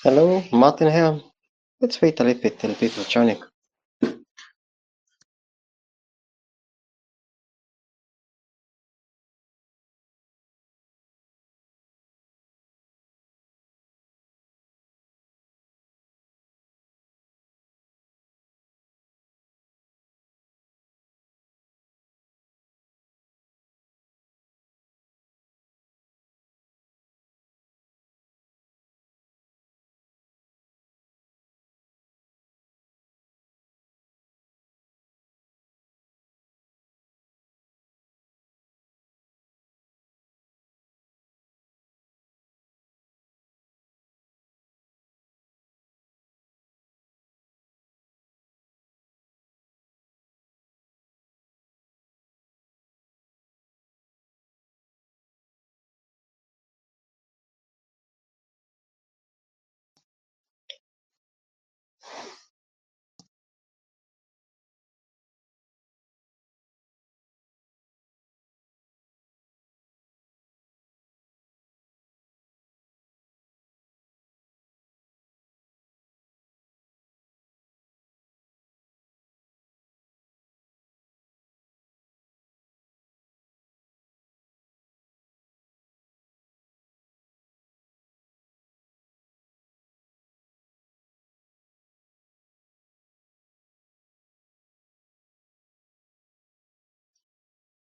Hello, Martin here. Let's wait a little bit till people are joining.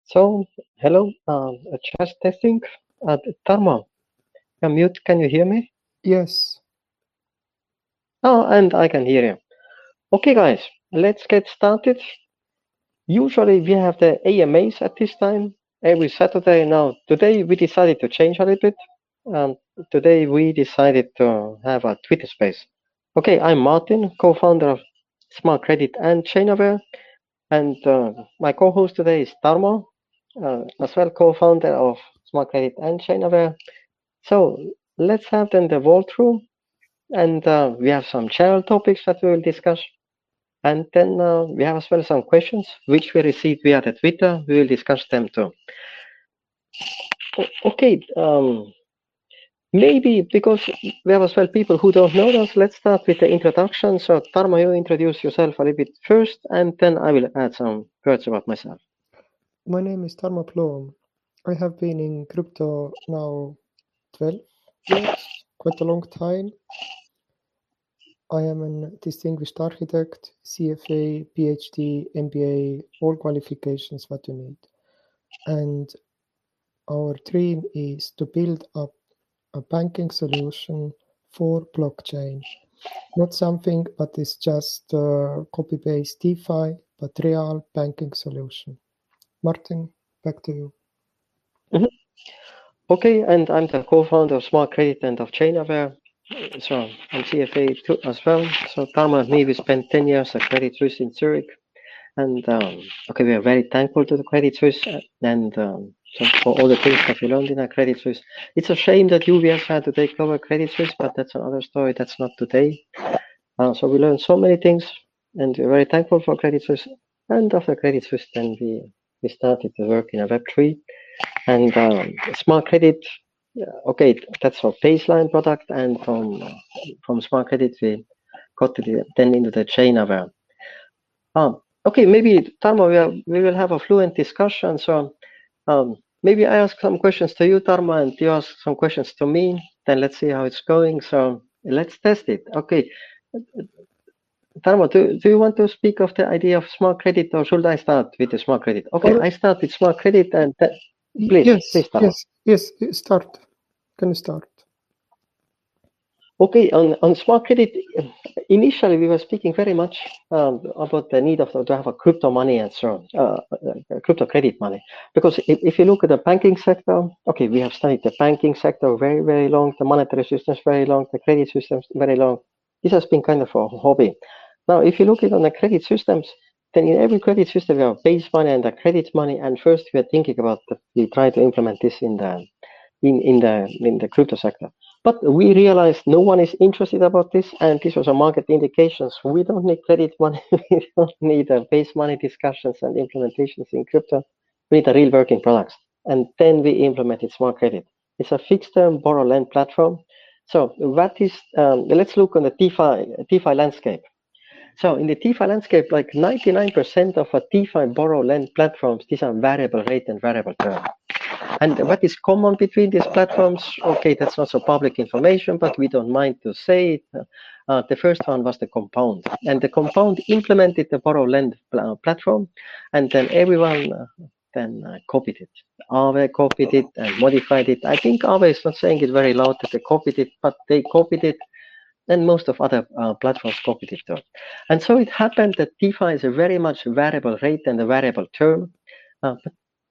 So, hello, just testing. Tarmo, you're mute. Can you hear me? Yes. Oh, and I can hear you. Okay, guys, let's get started. Usually we have the AMAs at this time every Saturday. Now, today we decided to change a little bit. Today we decided to have a Twitter space. Okay, I'm Martin, co-founder of SmartCredit and ChainAware. And my co-host today is Tarmo, as well co-founder of SmartCredit and ChainAware. So let's have then the walkthrough, and we have some general topics that we will discuss. And then we have as well some questions which we received via the Twitter. We will discuss them too. Okay, maybe because we have as well people who don't know us, let's start with the introduction. So Tarmo, you introduce yourself a little bit first, and then I will add some words about myself. My name is Tarmo Blom. I have been in crypto now 12 years, quite a long time. I am a distinguished architect, CFA, PhD, MBA, all qualifications what you need. And our dream is to build up a banking solution for blockchain. Not something that is just copy-paste DeFi, but real banking solution. Martin, back to you. Okay, and I'm the co-founder of SmartCredit and of ChainAware. So I'm CFA too as well. So Tarmo and me, we spent 10 years at Credit Suisse in Zurich. And okay, we are very thankful to the Credit Suisse and so for all the things that we learned in our Credit Suisse. It's a shame that UBS had to take over Credit Suisse, but that's another story. That's not today. So we learned so many things, and we're very thankful for Credit Suisse. And after Credit Suisse, then we started to work in a Web3 and SmartCredit. Okay, that's our baseline product, and from SmartCredit we got to then into the ChainAware. Okay, maybe Tarmo, we will have a fluent discussion. So maybe I ask some questions to you, Tarmo, and you ask some questions to me. Then let's see how it's going. So let's test it. Okay, Tarmo, do you want to speak of the idea of SmartCredit, or should I start with the SmartCredit? Okay, I start with SmartCredit, and please, Tarmo. Yes, start. Can you start? Okay, on SmartCredit, initially we were speaking very much about the need to have a crypto money and so on, crypto credit money. Because if you look at the banking sector, okay, we have studied the banking sector very, very long, the monetary systems very long, the credit systems very long. This has been kind of a hobby. Now, if you look at on the credit systems, then in every credit system we have base money and the credit money. And first we are thinking about we try to implement this in the crypto sector. But we realized no one is interested about this, and this was a market indications. We don't need credit money. We don't need base money discussions and implementations in crypto. We need a real working products. And then we implemented SmartCredit. It's a fixed term borrow lend platform. So what is, let's look on the DeFi landscape. So in the DeFi landscape, like 99% of a DeFi borrow lend platforms, these are variable rate and variable term. And what is common between these platforms? Okay, that's not so public information, but we don't mind to say it. The first one was the Compound, and the Compound implemented the borrow lend platform, and then everyone copied it. Aave copied it and modified it. I think Aave is not saying it very loud that they copied it, but they copied it, and most of other platforms copied it too. And so it happened that DeFi is a very much variable rate and a variable term, but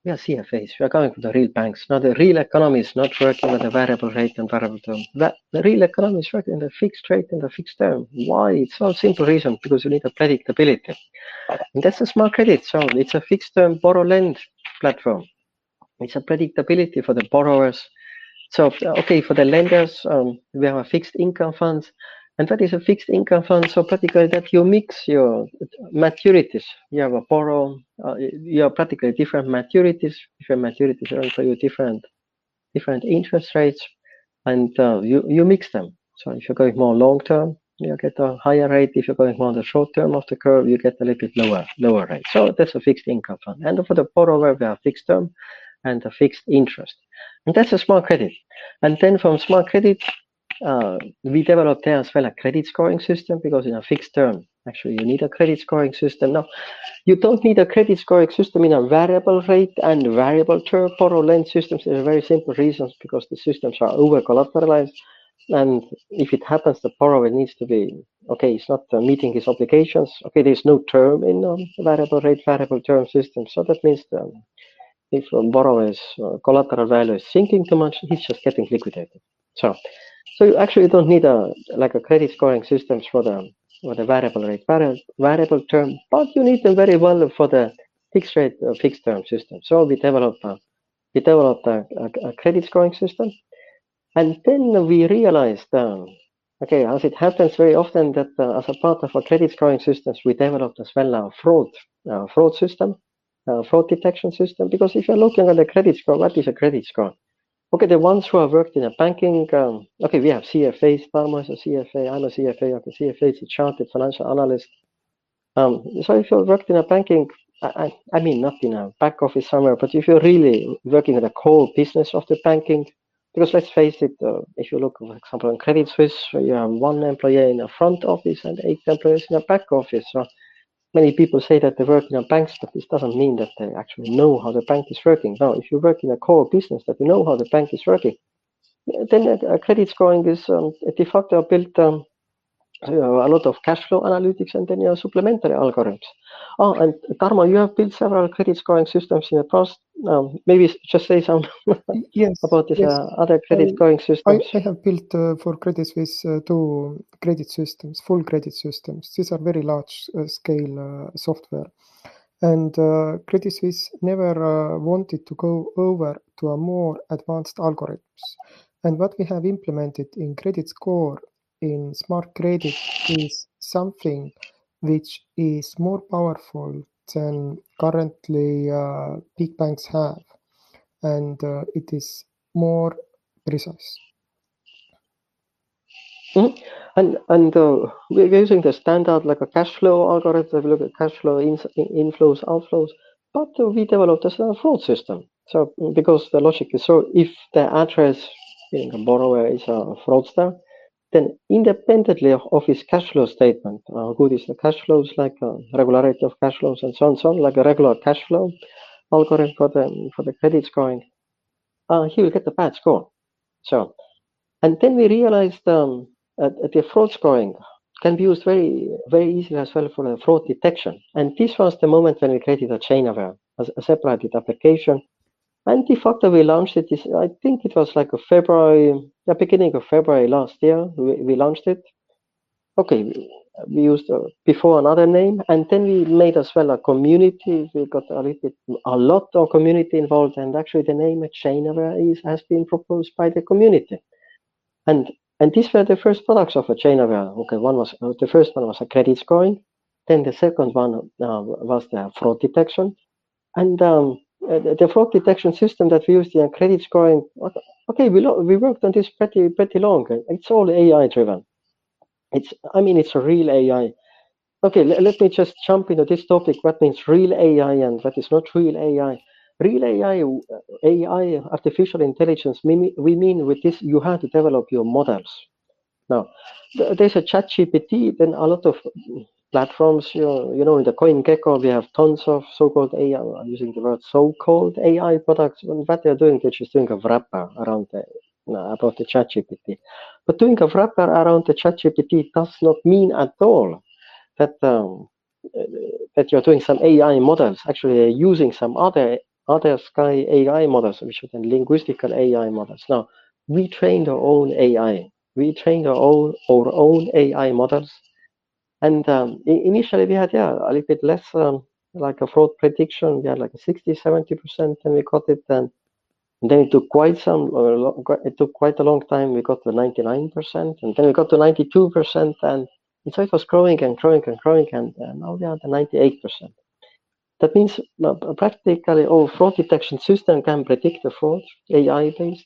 we are CFAs. We are coming from the real banks. Now the real economy is not working with a variable rate and variable term. The real economy is working in the fixed rate and the fixed term. Why? It's a simple reason, because you need a predictability. And that's a smart credit. So it's a fixed term borrow lend platform. It's a predictability for the borrowers. So, okay, for the lenders, we have a fixed income funds. And what is a fixed income fund? So practically that you mix your maturities. You have a borrow, you have practically different maturities. Different maturities earn for you different interest rates, and you mix them. So if you're going more long term, you get a higher rate. If you're going more the short term of the curve, you get a little bit lower rate. So that's a fixed income fund. And for the borrower, we have fixed term and a fixed interest. And that's a smart credit. And then from smart credit, we developed there as well a credit scoring system, because in a fixed term, actually you need a credit scoring system. Now, you don't need a credit scoring system in a variable rate and variable term borrow lend systems. There are very simple reasons, because the systems are over collateralized. And if it happens, the borrower needs to be, okay, it's not meeting his obligations. Okay, there's no term in variable rate, variable term system. So that means if a borrower's collateral value is sinking too much, he's just getting liquidated. So you actually don't need a credit scoring systems for the variable rate, variable term, but you need them very well for the fixed rate, fixed term system. So we developed a credit scoring system, and then we realized, okay, as it happens very often that as a part of our credit scoring systems, we developed as well a fraud system. Fraud detection system, because if you're looking at the credit score, what is a credit score? Okay, the ones who have worked in a banking, okay, we have CFAs, Tarmo is a CFA, I'm a CFA, okay, CFA is a chartered financial analyst. So if you've worked in a banking, I mean, not in a back office somewhere, but if you're really working at the core business of the banking, because let's face it, if you look, for example, in Credit Suisse, you have one employee in a front office and 8 employees in a back office. So many people say that they work in a banks, but this doesn't mean that they actually know how the bank is working. Now, if you work in a core business that you know how the bank is working, then a credit scoring is de facto built a lot of cash flow analytics, and then you have supplementary algorithms. Oh, and Tarmo, you have built several credit scoring systems in the past. Maybe just say some about this other credit scoring systems. I have built for Credit Suisse 2 credit systems, full credit systems. These are very large scale software. And Credit Suisse never wanted to go over to a more advanced algorithms. And what we have implemented in credit score in smart credit is something which is more powerful than currently big banks have, and it is more precise. And we're using the standard like a cash flow algorithm. We look at cash flow inflows, outflows, but we developed a fraud system. So because the logic is, so if the address in the borrower is a fraudster, then independently of his cash flow statement, how good is the cash flows, like regularity of cash flows and so on, like a regular cash flow algorithm for the credit scoring, he will get a bad score. So, and then we realized the fraud scoring can be used very, very easily as well for the fraud detection. And this was the moment when we created a ChainAware as a separated application. And de facto, we launched it. I think it was like the beginning of February last year. We launched it. Okay, we used before another name, and then we made as well a community. We got a lot of community involved, and actually the name ChainAware has been proposed by the community. And these were the first products of a ChainAware. Okay, the first one was a credit scoring, then the second one was the fraud detection, and the fraud detection system that we use, the credit scoring. Okay, we worked on this pretty long. It's all AI driven. It's a real AI. Okay, let me just jump into this topic. What means real AI and what is not real AI? Real AI, artificial intelligence. We mean with this, you have to develop your models. Now, there's a ChatGPT. Then a lot of platforms. In the CoinGecko, we have tons of so-called AI. I'm using the word so-called AI products. And what they're doing, they're just doing a wrapper around about the ChatGPT. But doing a wrapper around the ChatGPT does not mean at all that you're doing some AI models. Actually, they're using some other sky AI models, which are then linguistical AI models. Now, we trained our own AI. We trained our own AI models, and initially we had a little bit less like a fraud prediction. We had like a 60-70%, and we got it. And then it took quite a long time. We got to 99%, and then we got to 92%, and so it was growing and growing and growing, and now we are at 98%. That means practically all fraud detection system can predict the fraud, AI-based,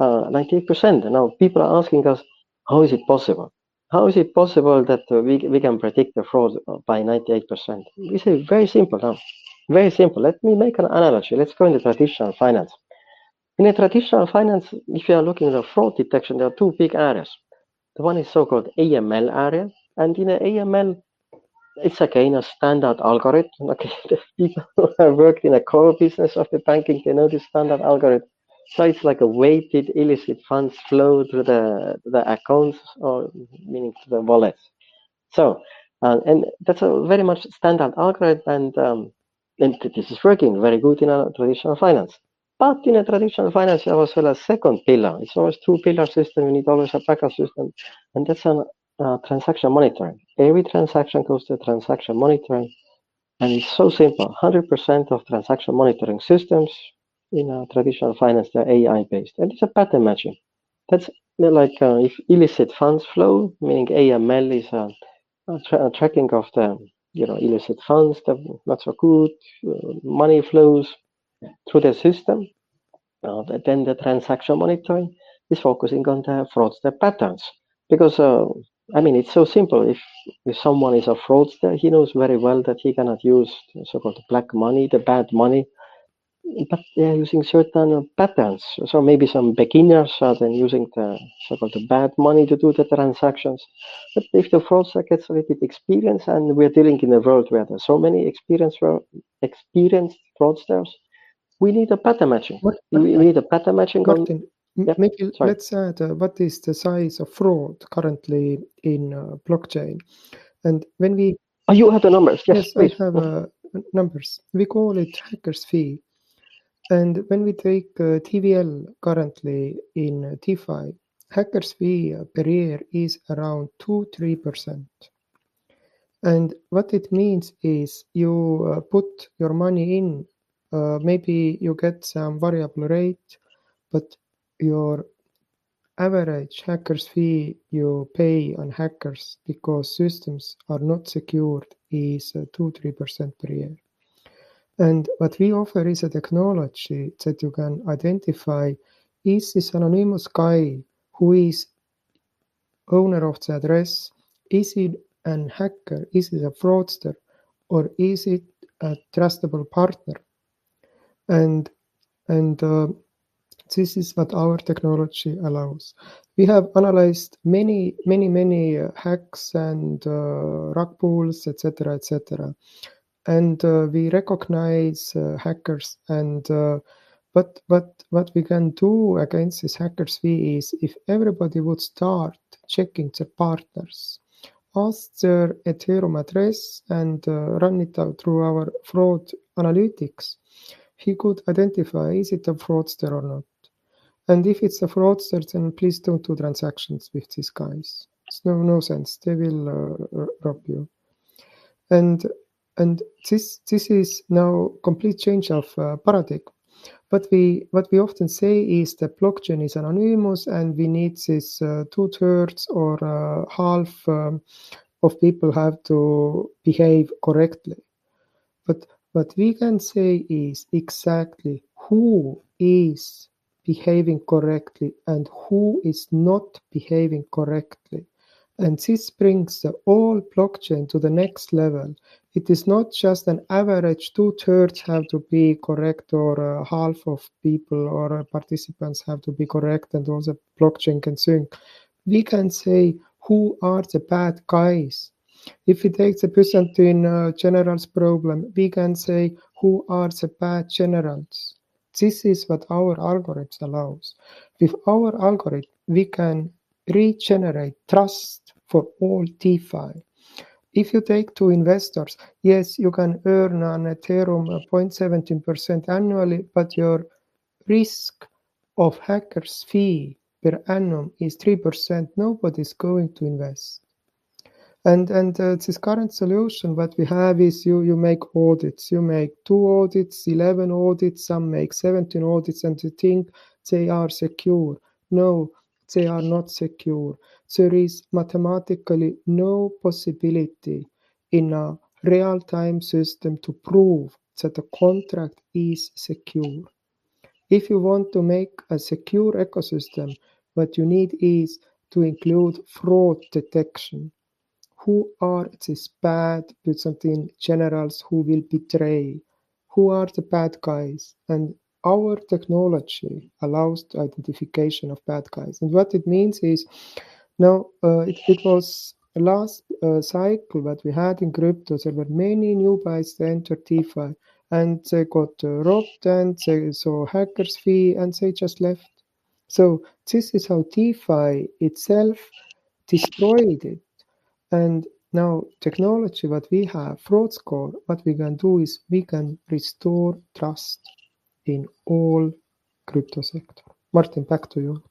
98%. And now people are asking us, how is it possible? How is it possible that we can predict the fraud by 98%? We say very simple now. Very simple. Let me make an analogy. Let's go into traditional finance. In a traditional finance, if you are looking at fraud detection, there are two big areas. The one is so-called AML area, and in an AML, it's again a standard algorithm. Okay, the people who have worked in a core business of the banking, they know this standard algorithm. So it's like a weighted illicit funds flow to the accounts, or meaning to the wallets. So, and that's a very much standard algorithm, and this is working very good in a traditional finance. But in a traditional finance, you have as well a second pillar. It's always two-pillar system. You need always a backup system, and that's a transaction monitoring. Every transaction goes to transaction monitoring, and it's so simple. 100% of transaction monitoring systems in a traditional finance, they're AI-based, and it's a pattern matching. That's like if illicit funds flow, meaning AML is a tracking of the illicit funds, the not so good money flows through the system. Then the transaction monitoring is focusing on the fraudster patterns, because it's so simple. If someone is a fraudster, he knows very well that he cannot use so-called black money, the bad money, but they are using certain patterns. So maybe some beginners are then using the so-called bad money to do the transactions. But if the fraudster gets a little bit experience, and we're dealing in a world where there's so many experienced fraudsters, we need a pattern matching. We need a pattern matching. Martin, maybe let's add what is the size of fraud currently in blockchain, and when we. Oh, you have the numbers. Yes, I have numbers. We call it hacker's fee. And when we take TVL currently in DeFi, hacker's fee per year is around 2-3%. And what it means is you put your money in, maybe you get some variable rate, but your average hacker's fee you pay on hackers because systems are not secured is 2-3% per year. And what we offer is a technology that you can identify, is this anonymous guy who is owner of the address, is it an hacker, is it a fraudster, or is it a trustable partner? And this is what our technology allows. We have analyzed many hacks and rug pulls, etc., etc. And we recognize hackers, and but what we can do against this hacker's fee is if everybody would start checking their partners, ask their Ethereum address, and run it out through our fraud analytics, he could identify is it a fraudster or not. And if it's a fraudster, then please don't do transactions with these guys. It's no sense. They will rob you. And this is now complete change of paradigm. But what we often say is that blockchain is anonymous, and we need this 2/3 or half of people have to behave correctly. But What we can say is exactly who is behaving correctly and who is not behaving correctly. And this brings the whole blockchain to the next level. It is not just an average 2/3 have to be correct, or half of people or participants have to be correct, and all the blockchain can sync. We can say who are the bad guys. If we take the Byzantine generals problem, we can say who are the bad generals. This is what our algorithms allows. With our algorithm, we can regenerate trust for all DeFi. If you take two investors, yes, you can earn on Ethereum 0.17% annually, but your risk of hackers' fee per annum is 3%. Nobody's going to invest. And this current solution, what we have is you make audits. You make 2 audits, 11 audits, some make 17 audits, and you think they are secure. No, they are not secure. There is mathematically no possibility in a real-time system to prove that a contract is secure. If you want to make a secure ecosystem, what you need is to include fraud detection. Who are these bad Byzantine generals who will betray? Who are the bad guys? And our technology allows the identification of bad guys. And what it means is, now it was last cycle that we had in crypto. There were many new guys that entered DeFi, and they got robbed, and they saw hackers' fee, and they just left. So this is how DeFi itself destroyed it. And now technology, what we have, fraud score, what we can do is we can restore trust in all crypto sector. Martin, back to you.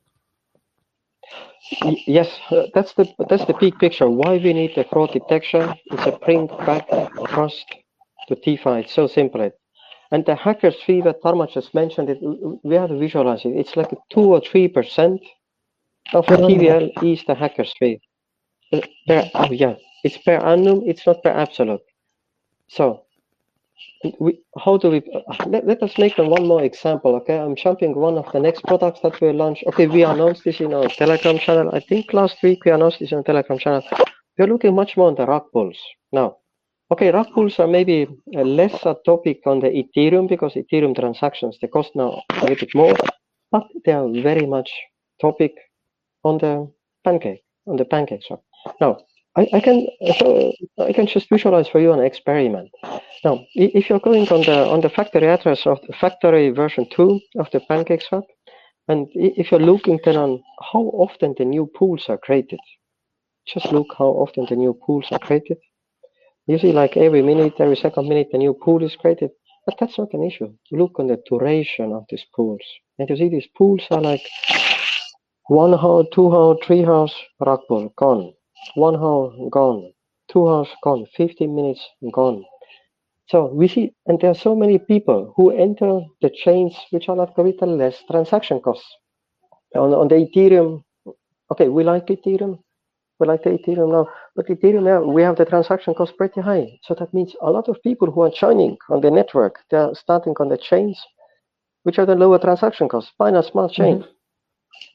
Yes, that's the big picture. Why we need the fraud detection is to bring back trust to DeFi. It's so simple. And the hackers fee that Tarmo just mentioned, we have to visualize it. It's like 2 or 3% of TVL is the hackers fee. It's per annum. It's not per absolute. So how do we? Let us make one more example. Okay, I'm jumping one of the next products that we launch. Okay, we announced this in our Telegram channel. I think last week we announced this on Telegram channel. We're looking much more on the rug pulls now. Okay, rug pulls are maybe less a topic on the Ethereum because Ethereum transactions they cost now a little bit more, but they are very much topic on the pancake swap. Now I can just visualize for you an experiment. Now, if you're going on the factory address of the factory version 2 of the pancake swap, and if you're looking then on how often the new pools are created, just look how often the new pools are created. You see, like every minute, every second minute, the new pool is created. But that's not an issue. Look on the duration of these pools. And you see these pools are like 1 hour, 2 hour, 3 hours, rug pull, gone. 1 hour, gone. 2 hours, gone. 15 minutes, gone. So we see, and there are so many people who enter the chains which are like with less transaction costs. On the Ethereum, okay, we like Ethereum. We like the Ethereum now, but Ethereum now, we have the transaction cost pretty high. So that means a lot of people who are joining on the network, they're starting on the chains, which are the lower transaction costs. Binance Smart Chain,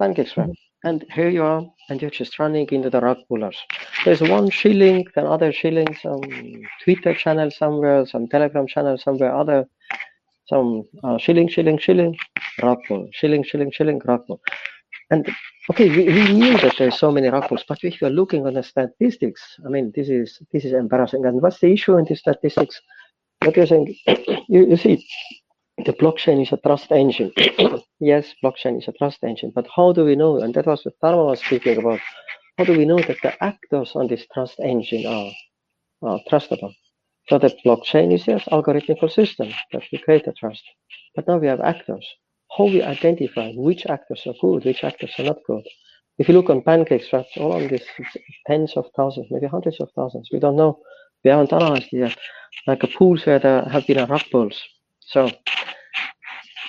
PancakeSwap. And here you are, and you're just running into the rug pullers. There's one shilling, then other shilling, some Twitter channel somewhere, some Telegram channel somewhere, other, some shilling, rug pull, shilling, rug pull. And okay, we knew that there's so many rug pulls, but if you're looking on the statistics, I mean, this is embarrassing. And what's the issue in the statistics? What you're saying, you see, the blockchain is a trust engine. Yes, blockchain is a trust engine, but how do we know? And that was what Tarmo was speaking about. How do we know that the actors on this trust engine are trustable? So the blockchain is just algorithmic system that we create the trust. But now we have actors. How we identify which actors are good, which actors are not good. If you look on PancakeSwap, all on this tens of thousands, maybe hundreds of thousands. We don't know. We haven't analyzed it yet. Like a pools where there have been rug pulls. So,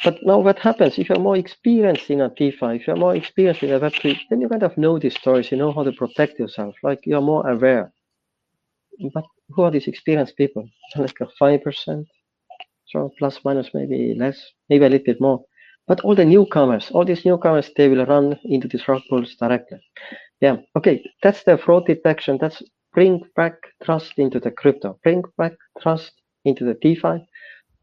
but now what happens if you're more experienced in a DeFi, if you're more experienced in a Web3, then you kind of know these stories. You know how to protect yourself. Like you're more aware. But who are these experienced people? Like a 5%, so plus minus maybe less, maybe a little bit more. But all these newcomers, they will run into these rug pulls directly. Yeah, okay, that's the fraud detection. That's bring back trust into the crypto, bring back trust into the DeFi.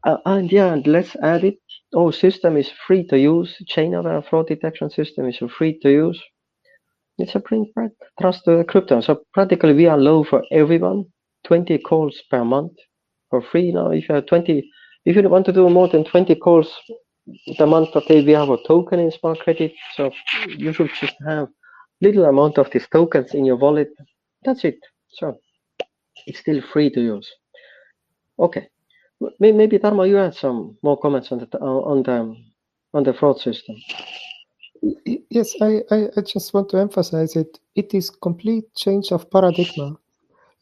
And let's add it. Our system is free to use. ChainAware fraud detection system is free to use. It's a bring back trust to the crypto. So practically we allow for everyone 20 calls per month for free. Now, if you have 20, if you want to do more than 20 calls the month, okay, we have a token in SmartCredit. So you should just have little amount of these tokens in your wallet. That's it. So it's still free to use. Okay. Maybe Tarmo, you had some more comments on the fraud system. Yes, I just want to emphasize it. It is complete change of paradigm.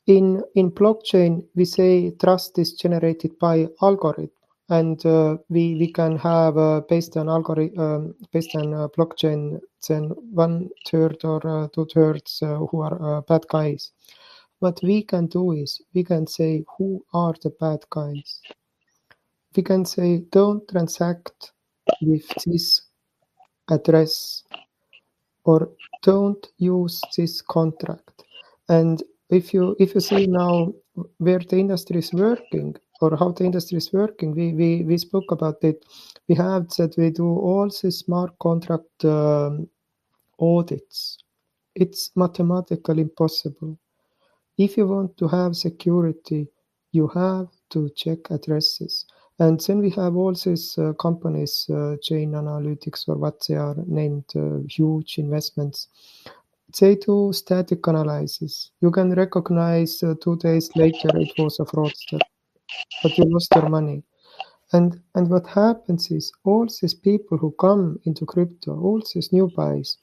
In blockchain, we say trust is generated by algorithm, and we can have based on algorithm, based on blockchain, then 1/3 or 2/3 who are bad guys. What we can do is we can say who are the bad guys. We can say don't transact with this address or don't use this contract. And if you see now where the industry is working or how the industry is working, we spoke about it. We have that we do all the smart contract audits. It's mathematically impossible. If you want to have security, you have to check addresses. And then we have all these companies, Chain Analytics or what they are named, huge investments. They do static analysis. You can recognize 2 days later it was a fraudster, but you lost your money. And what happens is all these people who come into crypto, all these new buys,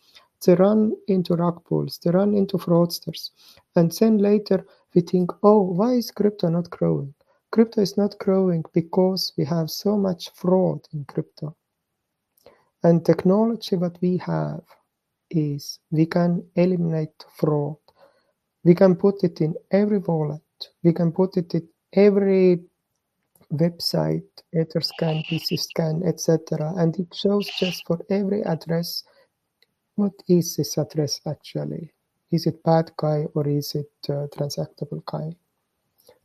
they run into rug pulls, they run into fraudsters. And then later we think, oh, why is crypto not growing? Crypto is not growing because we have so much fraud in crypto. And technology what we have is we can eliminate fraud. We can put it in every wallet. We can put it in every website, Etherscan, PCScan, etc. And it shows just for every address, what is this address actually? Is it bad guy or is it transactable guy?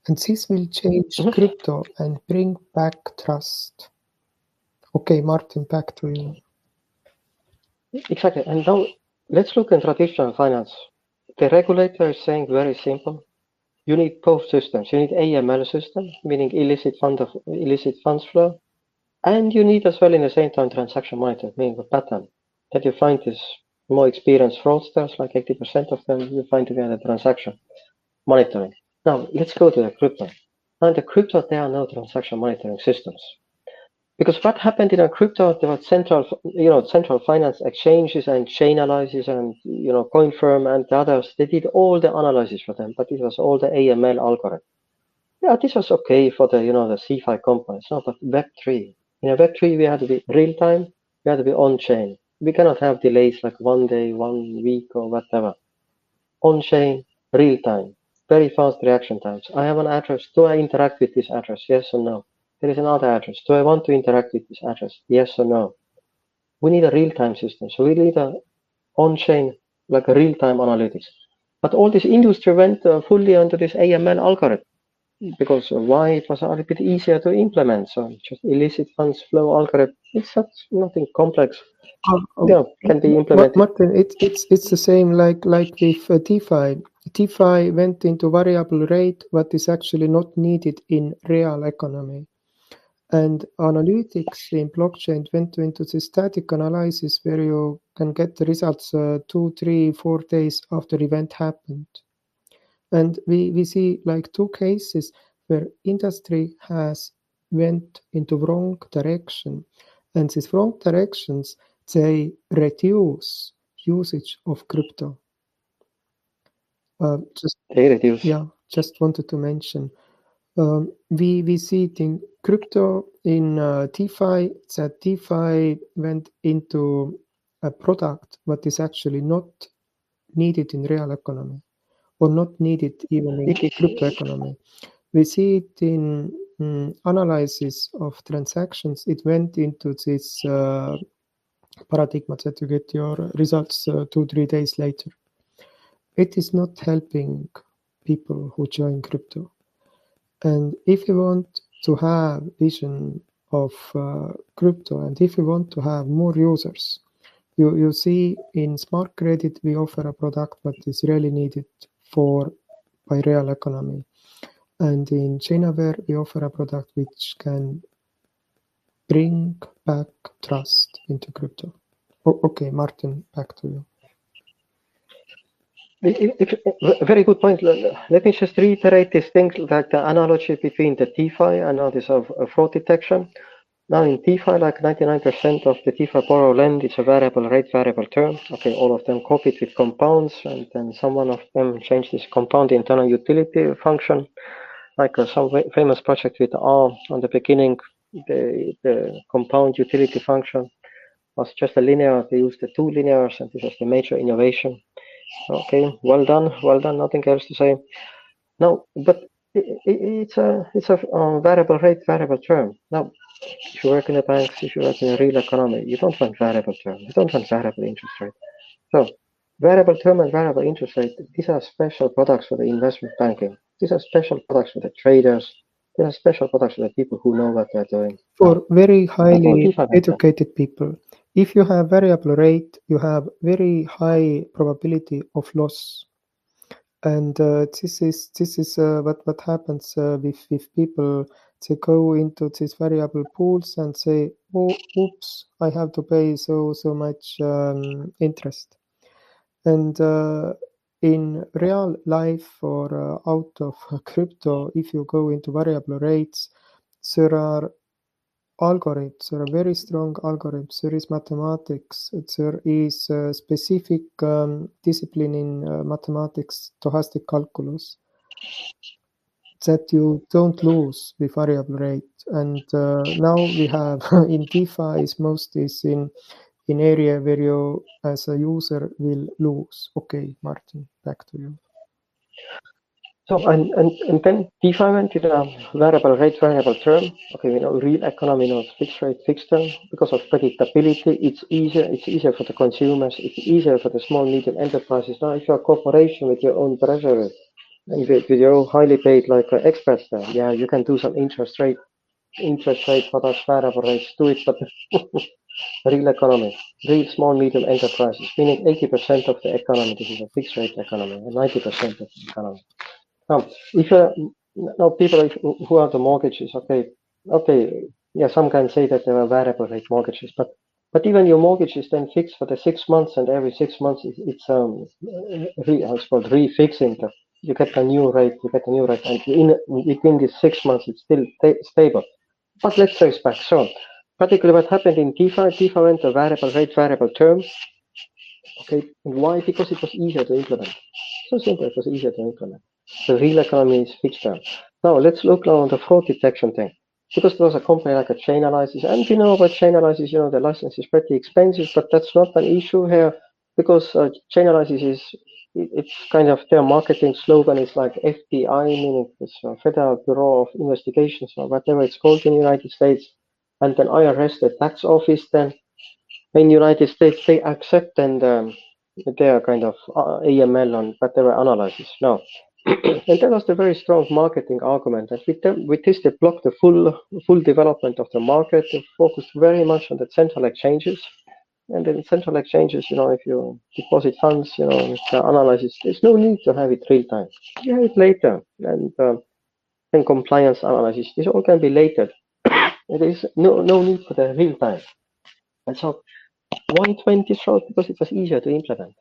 And this will change crypto and bring back trust. Okay, Martin, back to you. Exactly. And now let's look in traditional finance. The regulator is saying very simple. You need both systems. You need AML system, meaning illicit funds flow, and you need as well in the same time transaction monitoring, meaning the pattern that you find is more experienced fraudsters, like 80% of them, you find together transaction monitoring. Now let's go to the crypto. Now in the crypto, there are no transaction monitoring systems. Because what happened in a crypto, there were central finance exchanges and Chainalysis and CoinFirm and the others. They did all the analysis for them, but it was all the AML algorithm. Yeah, this was okay for the the CeFi companies. No, but Web3. In a Web3, we had to be real time. We had to be on chain. We cannot have delays like 1 day, 1 week, or whatever. On chain, real time, very fast reaction times. I have an address. Do I interact with this address? Yes or no? There is another address. Do I want to interact with this address? Yes or no? We need a real-time system. So we need a on-chain, like a real-time analytics. But all this industry went fully onto this AML algorithm because why? It was a little bit easier to implement. So just illicit funds flow algorithm. It's nothing complex. Can be implemented. Martin, it's the same like with DeFi. DeFi went into variable rate, what is actually not needed in real economy. And analytics in blockchain went into the static analysis where you can get the results 2, 3, 4 days after event happened. And we see like 2 cases where industry has went into wrong direction. And these wrong directions, they reduce usage of crypto. They reduce. Yeah, just wanted to mention. We see it in crypto, in DeFi, that DeFi went into a product that is actually not needed in real economy or not needed even in crypto economy. We see it in analysis of transactions, it went into this paradigm that you get your results 2-3 days later. It is not helping people who join crypto. And if you want to have vision of crypto, and if you want to have more users, you see in SmartCredit we offer a product that is really needed by real economy. And in ChainAware we offer a product which can bring back trust into crypto. Okay, Martin, back to you. Very good point. Let me just reiterate this thing, like the analogy between the DeFi and all this of fraud detection. Now in DeFi, like 99% of the DeFi borrow lend is a variable rate, variable term. Okay, all of them copied with compounds, and then someone of them changed this compound internal utility function, like some famous project with R on the beginning. The compound utility function was just a linear. They used the two linears, and this was the major innovation. Okay, well done, nothing else to say. No, but it's a variable rate, variable term. Now, if you work in the banks, if you work in a real economy, you don't want variable term, you don't want variable interest rate. So, variable term and variable interest rate, these are special products for the investment banking. These are special products for the traders. These are special products for the people who know what they're doing. For very highly educated people, if you have variable rate, you have very high probability of loss. And this is what happens with people. They go into these variable pools and say, "Oh, oops! I have to pay so much interest." And in real life or out of crypto, if you go into variable rates, there are algorithms. There are very strong algorithms. There is mathematics. There is a specific discipline in mathematics, stochastic calculus, that you don't lose with variable rate. And now we have in DeFi is most is in area where you as a user will lose. Okay, Martin, back to you. So and then DeFi went to the variable rate, variable term. Okay, we know real economy knows fixed rate, fixed term. Because of predictability, it's easier for the consumers, it's easier for the small, medium enterprises. Now, if you're a corporation with your own treasury, with your own highly paid like experts there, yeah, you can do some interest rate products, variable rates, do it, but real economy, real small, medium enterprises, meaning 80% of the economy, this is a fixed rate economy, and 90% of the economy. Now, if now people who have the mortgages, okay, yeah, some can say that there are variable rate mortgages, but even your mortgage is then fixed for the 6 months, and every 6 months it's called refixing. You get a new rate, and within these 6 months it's still stable. But let's trace back. So, particularly what happened in DeFi went to variable rate, variable term. Okay, why? Because it was easier to implement. So simple, it was easier to implement. The real economy is fixed term. Now let's look now on the fraud detection thing. Because there was a company like a ChainAlysis, and you know about ChainAlysis, you know the license is pretty expensive, but that's not an issue here because ChainAlysis it's kind of their marketing slogan is like FBI, meaning it's Federal Bureau of Investigations or whatever it's called in the United States, and then IRS, the tax office, then in the United States they accept and their kind of AML on whatever analysis. Now. And that was the very strong marketing argument. And with this, they blocked the full development of the market. They focused very much on the central exchanges. And then central exchanges, you know, if you deposit funds, you know, with the analysis, there's no need to have it real time. You have it later. And compliance analysis, this all can be later. There is no need for the real time. And so why it went this route? Because it was easier to implement.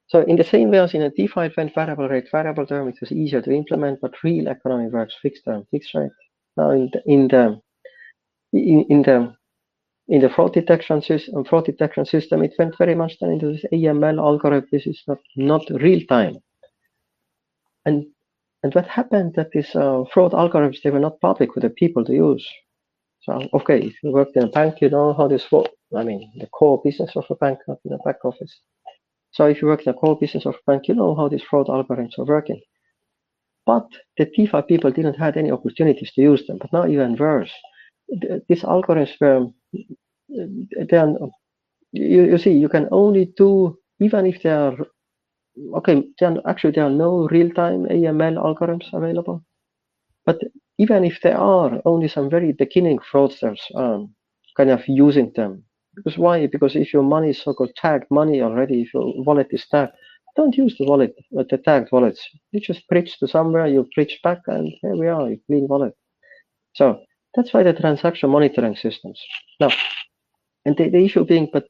So in the same way as in a DeFi it went variable rate, variable term, it was easier to implement, but real economy works fixed term, fixed rate. Now in the fraud detection system, it went very much then into this AML algorithm. This is not real time. And what happened that these fraud algorithms, they were not public for the people to use. So okay, if you worked in a bank, you know how this works. I mean, the core business of a bank, not in the back office. So if you work in the core business of a bank, you know how these fraud algorithms are working. but the DeFi people didn't have any opportunities to use them. But now even worse, these algorithms were, they are, you see, you can only do, even if they are, okay, there are no real-time AML algorithms available, but even if there are, only some very beginning fraudsters kind of using them. Because why? Because if your money is so-called tagged money already, if your wallet is tagged, don't use the wallet, the tagged wallets. You just bridge to somewhere, you bridge back, and here we are, you clean wallet. So that's why the transaction monitoring systems. Now, and the issue being, but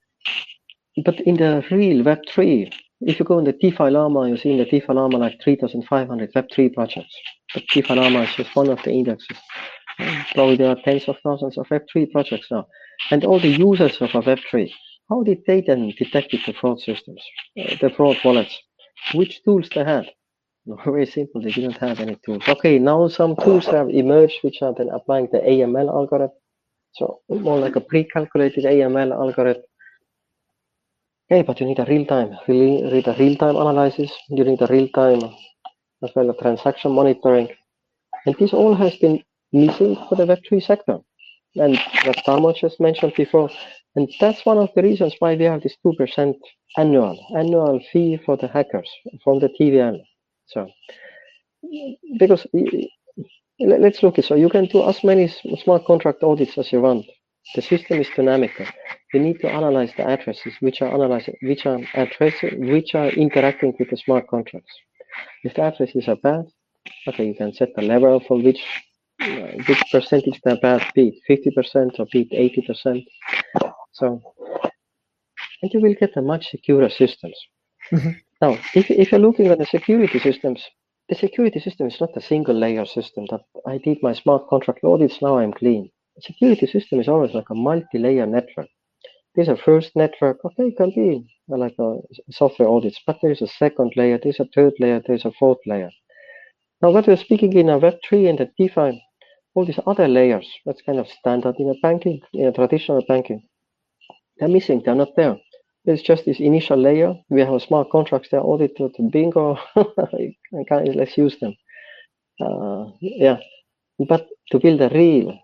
in the real Web3, if you go in the DeFi Llama, you see in the DeFi Llama like 3,500 Web3 projects. But DeFi Llama is just one of the indexes. Probably there are tens of thousands of Web3 projects now. And all the users of a Web3, how did they then detect the fraud systems, the fraud wallets? Which tools they had? Very simple, they didn't have any tools. Okay, now some tools have emerged which are then applying the AML algorithm. So more like a pre-calculated AML algorithm. Okay, but you need a real-time analysis. You need a real-time as well as transaction monitoring. And this all has been missing for the Web3 sector. And what Tarmo just mentioned before. And that's one of the reasons why we have this 2% annual fee for the hackers from the TVL. So, because let's look at, so you can do as many smart contract audits as you want. The system is dynamical. You need to analyze the addresses which are interacting with the smart contracts. If the addresses are bad, okay, you can set the level for which percentage they're bad, be it 50% or be it 80%. So, and you will get a much secure systems. Mm-hmm. Now, if you're looking at the security systems, the security system is not a single layer system that I did my smart contract audits, now I'm clean. The security system is always like a multi-layer network. There's a first network, okay, it can be like a software audits, but there's a second layer, there's a third layer, there's a fourth layer. Now, what we're speaking in a Web3 and the DeFi, all these other layers, that's kind of standard in a banking, in a traditional banking, they're missing, they're not there. There's just this initial layer. We have smart contracts, they're audited, bingo, let's use them. Yeah, but to build a real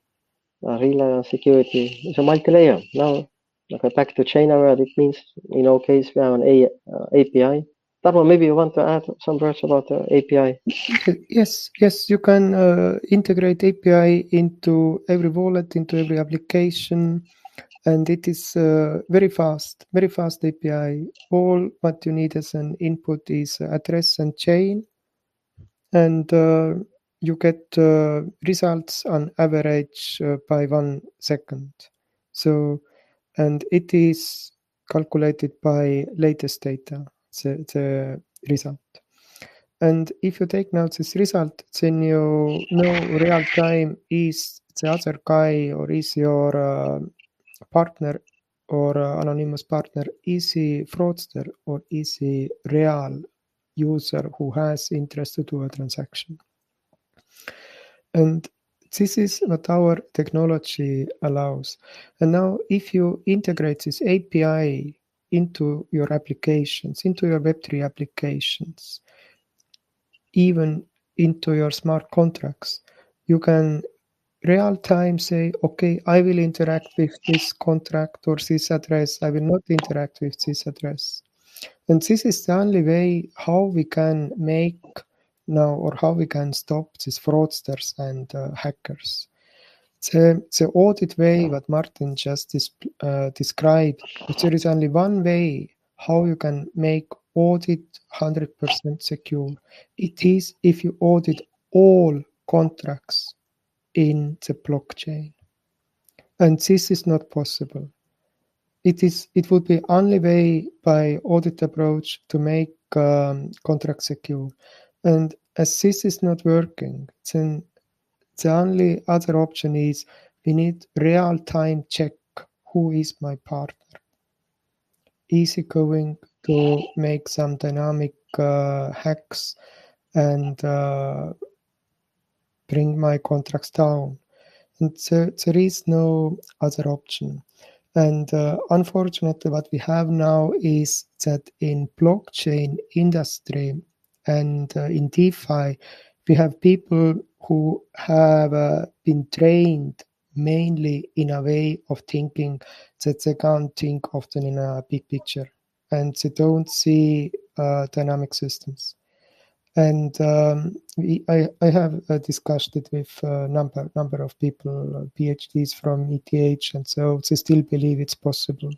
security, it's a multi-layer. Now, okay, back to ChainAware, it means in our case we have an API. Tarmo, maybe you want to add some words about the API? Yes, you can integrate API into every wallet, into every application, and it is very fast API. All what you need as an input is address and chain, and you get results on average by 1 second. So, and it is calculated by latest data, the result. And if you take now this result, then you know real time is the other guy or is your partner or anonymous partner, is he fraudster or is he real user who has interest to do a transaction. And this is what our technology allows. And now if you integrate this API into your applications, into your Web3 applications, even into your smart contracts, you can real time say, okay, I will interact with this contract or this address. I will not interact with this address. And this is the only way how we can make now, or how we can stop these fraudsters and hackers. The audit way what Martin just described, if there is only one way how you can make audit 100% secure, it is if you audit all contracts in the blockchain. And this is not possible. It would be only way by audit approach to make contract secure. And as this is not working, then the only other option is we need real-time check who is my partner. Is he going to make some dynamic hacks and bring my contracts down? And there is no other option. And unfortunately, what we have now is that in blockchain industry and in DeFi, We have people who have been trained mainly in a way of thinking that they can't think often in a big picture, and they don't see dynamic systems. And I have discussed it with a number of people, PhDs from ETH, and so they still believe it's possible.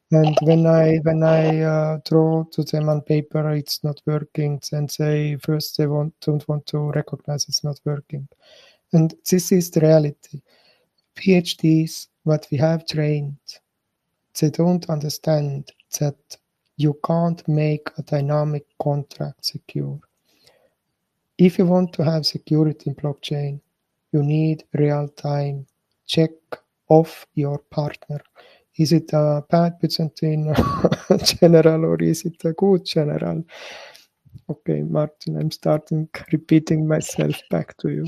And when I draw to them on paper, it's not working. Then they don't want to recognize it's not working. And this is the reality. PhDs, what we have trained, they don't understand that you can't make a dynamic contract secure. If you want to have security in blockchain, you need real-time check of your partner. Is it a bad Byzantine general or is it a good general? Okay, Martin, I'm starting repeating myself back to you.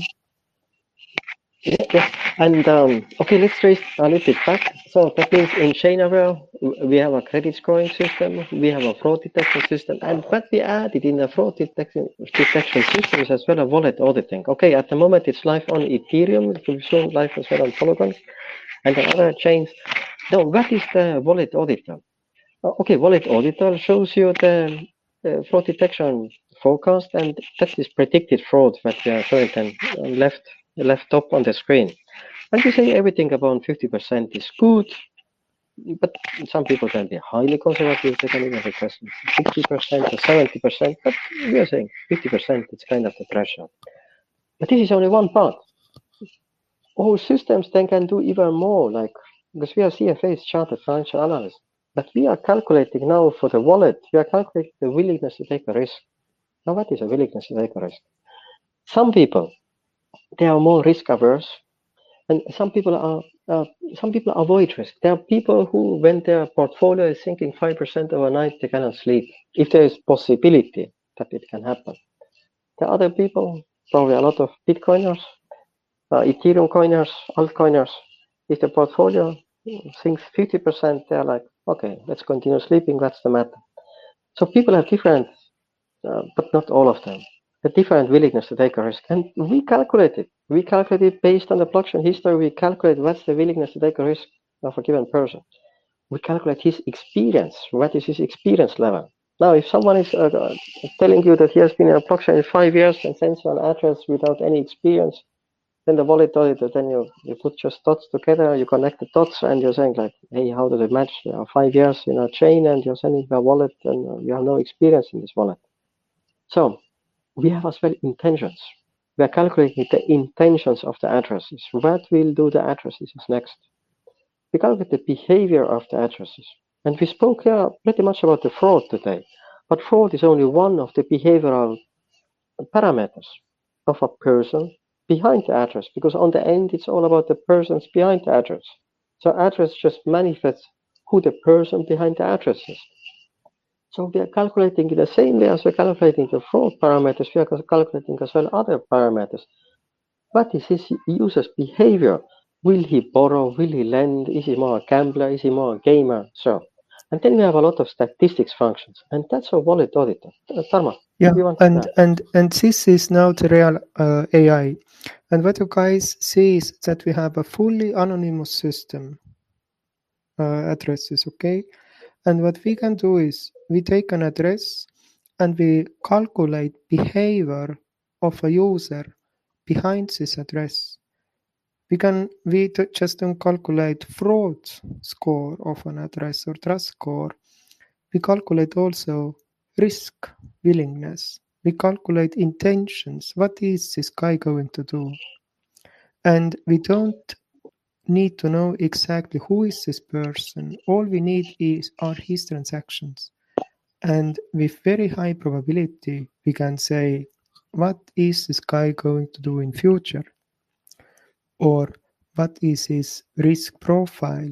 Yeah, and okay, let's trace a little bit back. So that means in ChainAware, we have a credit scoring system, we have a fraud detection system, and what we added in the fraud detection system is as well a wallet auditing. Okay, at the moment it's live on Ethereum, it will be soon live as well on Polygon and on other chains. Now, what is the wallet auditor? Okay, wallet auditor shows you the fraud detection forecast, and that is predicted fraud that we are showing them left up on the screen. And we say everything about 50% is good, but some people can be highly conservative. They can even request 60% or 70%, but we are saying 50% is kind of the threshold. But this is only one part. All systems then can do even more, like because we are CFAs, chartered financial analysts. But we are calculating now for the wallet, we are calculating the willingness to take a risk. Now, what is a willingness to take a risk? Some people, they are more risk averse, and some people avoid risk. There are people who, when their portfolio is sinking 5% overnight, they cannot sleep. If there is possibility that it can happen. There are other people, probably a lot of Bitcoiners, Ethereum coiners, altcoiners. If the portfolio sinks 50%, they're like, okay, let's continue sleeping. What's the matter? So people have different, but not all of them, a different willingness to take a risk. And we calculate it. We calculate it based on the blockchain history. We calculate what's the willingness to take a risk of a given person. We calculate his experience. What is his experience level? Now, if someone is telling you that he has been in a blockchain in 5 years and sends you an address without any experience, then the wallet auditor, then you put just dots together, you connect the dots, and you're saying like, hey, how does it match? 5 years in a chain, and you're sending a wallet, and you have no experience in this wallet. So we have as well intentions. We are calculating the intentions of the addresses. What will do the addresses next? We calculate the behavior of the addresses. And we spoke pretty much about the fraud today. But fraud is only one of the behavioral parameters of a person behind the address, because on the end, it's all about the persons behind the address. So address just manifests who the person behind the address is. So we are calculating in the same way as we're calculating the fraud parameters, we are calculating as well other parameters. What is his user's behavior? Will he borrow? Will he lend? Is he more a gambler? Is he more a gamer? So, and then we have a lot of statistics functions, and that's a wallet auditor. Tarmo, yeah, and this is now the real AI. And what you guys see is that we have a fully anonymous system addresses, okay? And what we can do is we take an address and we calculate behavior of a user behind this address. We just don't calculate fraud score of an address or trust score. We calculate also risk, willingness. We calculate intentions. What is this guy going to do? And we don't need to know exactly who is this person. All we need are his transactions. And with very high probability, we can say, what is this guy going to do in future? Or what is his risk profile?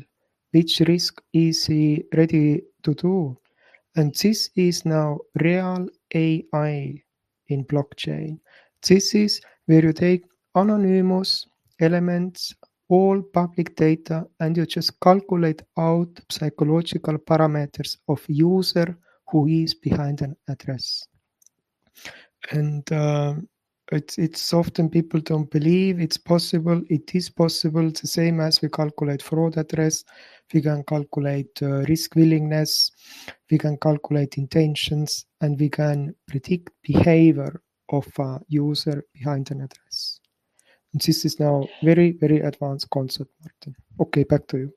Which risk is he ready to do? And this is now real AI in blockchain. This is where you take anonymous elements, all public data, and you just calculate out psychological parameters of user who is behind an address. And it's often people don't believe it's possible. It is possible. The same as we calculate fraud address, we can calculate risk willingness, we can calculate intentions, and we can predict behavior of a user behind an address. And this is now very, very advanced concept, Martin. Okay, back to you.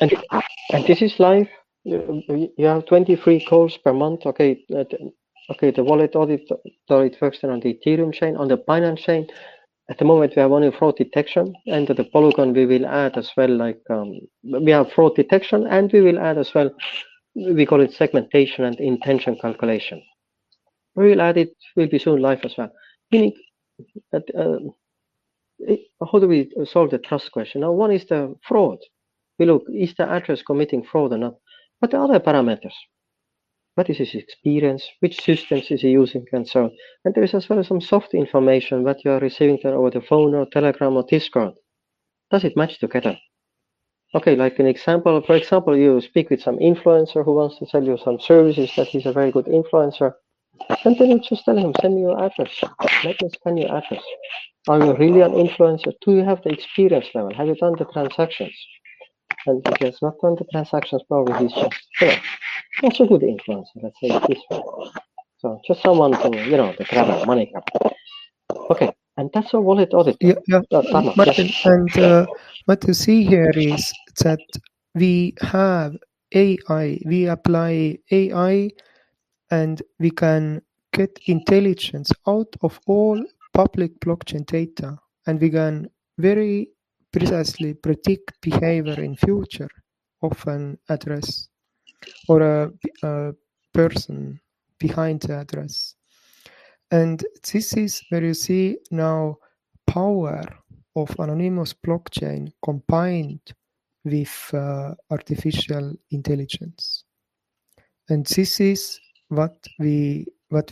And this is live. You have 23 calls per month. Okay, the wallet auditor, it works then on the Ethereum chain, on the Binance chain. At the moment, we have only fraud detection, and to the Polygon, we will add as well, like we have fraud detection, and we will add as well, we call it segmentation and intention calculation. We will add it, will be soon live as well. Meaning that how do we solve the trust question? Now, one is the fraud. We look, is the address committing fraud or not? But the other parameters, what is his experience, which systems is he using, and so on. And there is as well some soft information that you are receiving there over the phone or Telegram or Discord. Does it match together? Okay, like an example, for example, you speak with some influencer who wants to sell you some services, that he's a very good influencer. And then you just tell him, send me your address. Let me scan your address. Are you really an influencer? Do you have the experience level? Have you done the transactions? And if he has not done the transactions, probably he's just, not so good influencer, let's say it this way. So just someone to, the grabber, money grabber. Okay, and that's a wallet audit. Yeah, Martin, yes. And what you see here is that we have AI, we apply AI, and we can get intelligence out of all public blockchain data, and we can very precisely predict behavior in future of an address or a person behind the address. And this is where you see now power of anonymous blockchain combined with artificial intelligence. And this is what we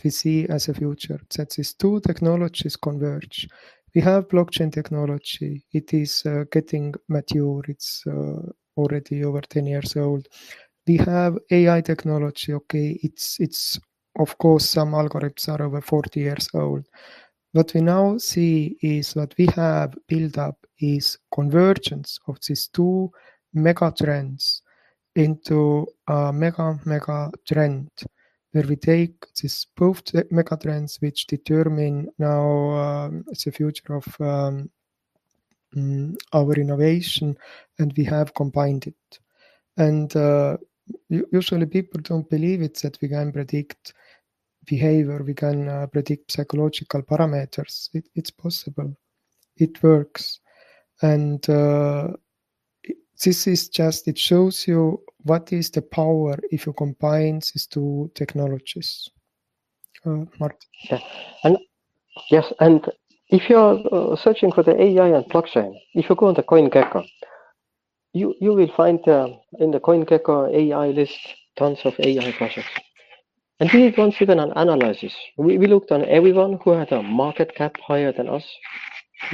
see as a future, that these two technologies converge. We have blockchain technology. It is getting mature. It's already over 10 years old. We have AI technology. Okay, it's of course some algorithms are over 40 years old. What we now see is what we have built up is convergence of these two mega trends into a mega trend, where we take these both mega trends which determine now the future of our innovation, and we have combined it. And usually people don't believe it, that we can predict behavior, we can predict psychological parameters. It's possible. It works. And this is just, it shows you what is the power if you combine these two technologies. Martin. Yeah. And yes, and if you're searching for the AI and blockchain, if you go on the CoinGecko, you will find in the CoinGecko AI list tons of AI projects. And we did once even an analysis. We looked on everyone who had a market cap higher than us,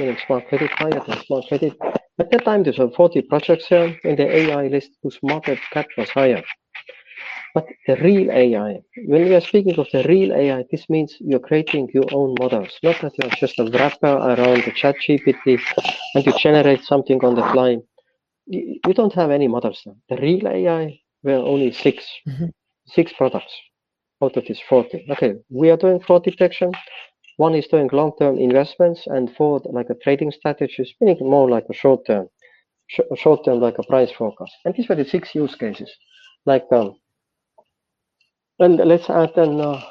meaning SmartCredit higher than SmartCredit. At that time, there's 40 projects here in the AI list whose market cap was higher. But the real AI, when we are speaking of the real AI, this means you're creating your own models, not that you're just a wrapper around the ChatGPT and you generate something on the fly. You don't have any models now. The real AI were only six products out of these 40. Okay, we are doing fraud detection. One is doing long-term investments, and 4 like a trading strategy, meaning more like a short-term like a price forecast. And these were the 6 use cases. Like and let's add then the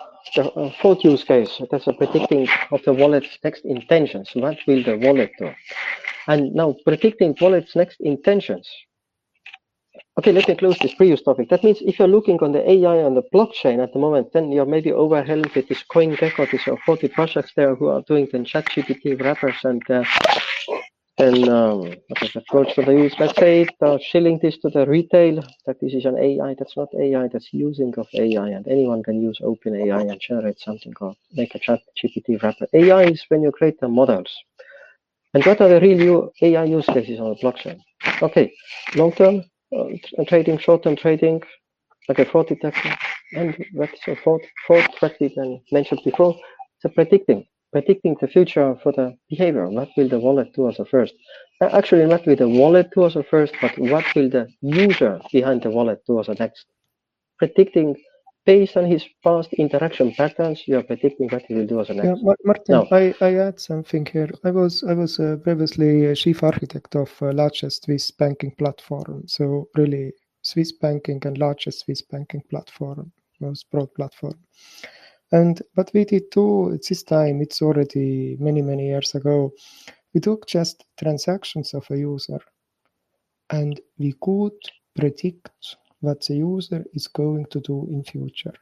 4th use case. That's a predicting of the wallet's next intentions. What will the wallet do? And now predicting wallet's next intentions. Okay, let me close this previous topic. That means if you're looking on the AI on the blockchain at the moment, then you're maybe overwhelmed with this CoinGecko, these 40 projects there who are doing the ChatGPT wrappers and what is the approach that I use? Let's say shilling this to the retail, that this is an AI. That's not AI, that's using of AI, and anyone can use OpenAI and generate something or make a ChatGPT wrapper. AI is when you create the models. And what are the real AI use cases on the blockchain? Okay, long-term trading, short-term trading, like a fraud detection, and that's a fraud that we mentioned before. So predicting predicting the future for the behavior. What will the wallet do as a first? Actually, not will the wallet do as a first, but what will the user behind the wallet do as a next? Predicting based on his past interaction patterns, you are predicting what he will do as a next. Yeah, Martin, Now, I add something here. I was previously a chief architect of largest Swiss banking platform. So really, Swiss banking and largest Swiss banking platform, most broad platform. And what we did too at this time, it's already many years ago. We took just transactions of a user, and we could predict what the user is going to do in future.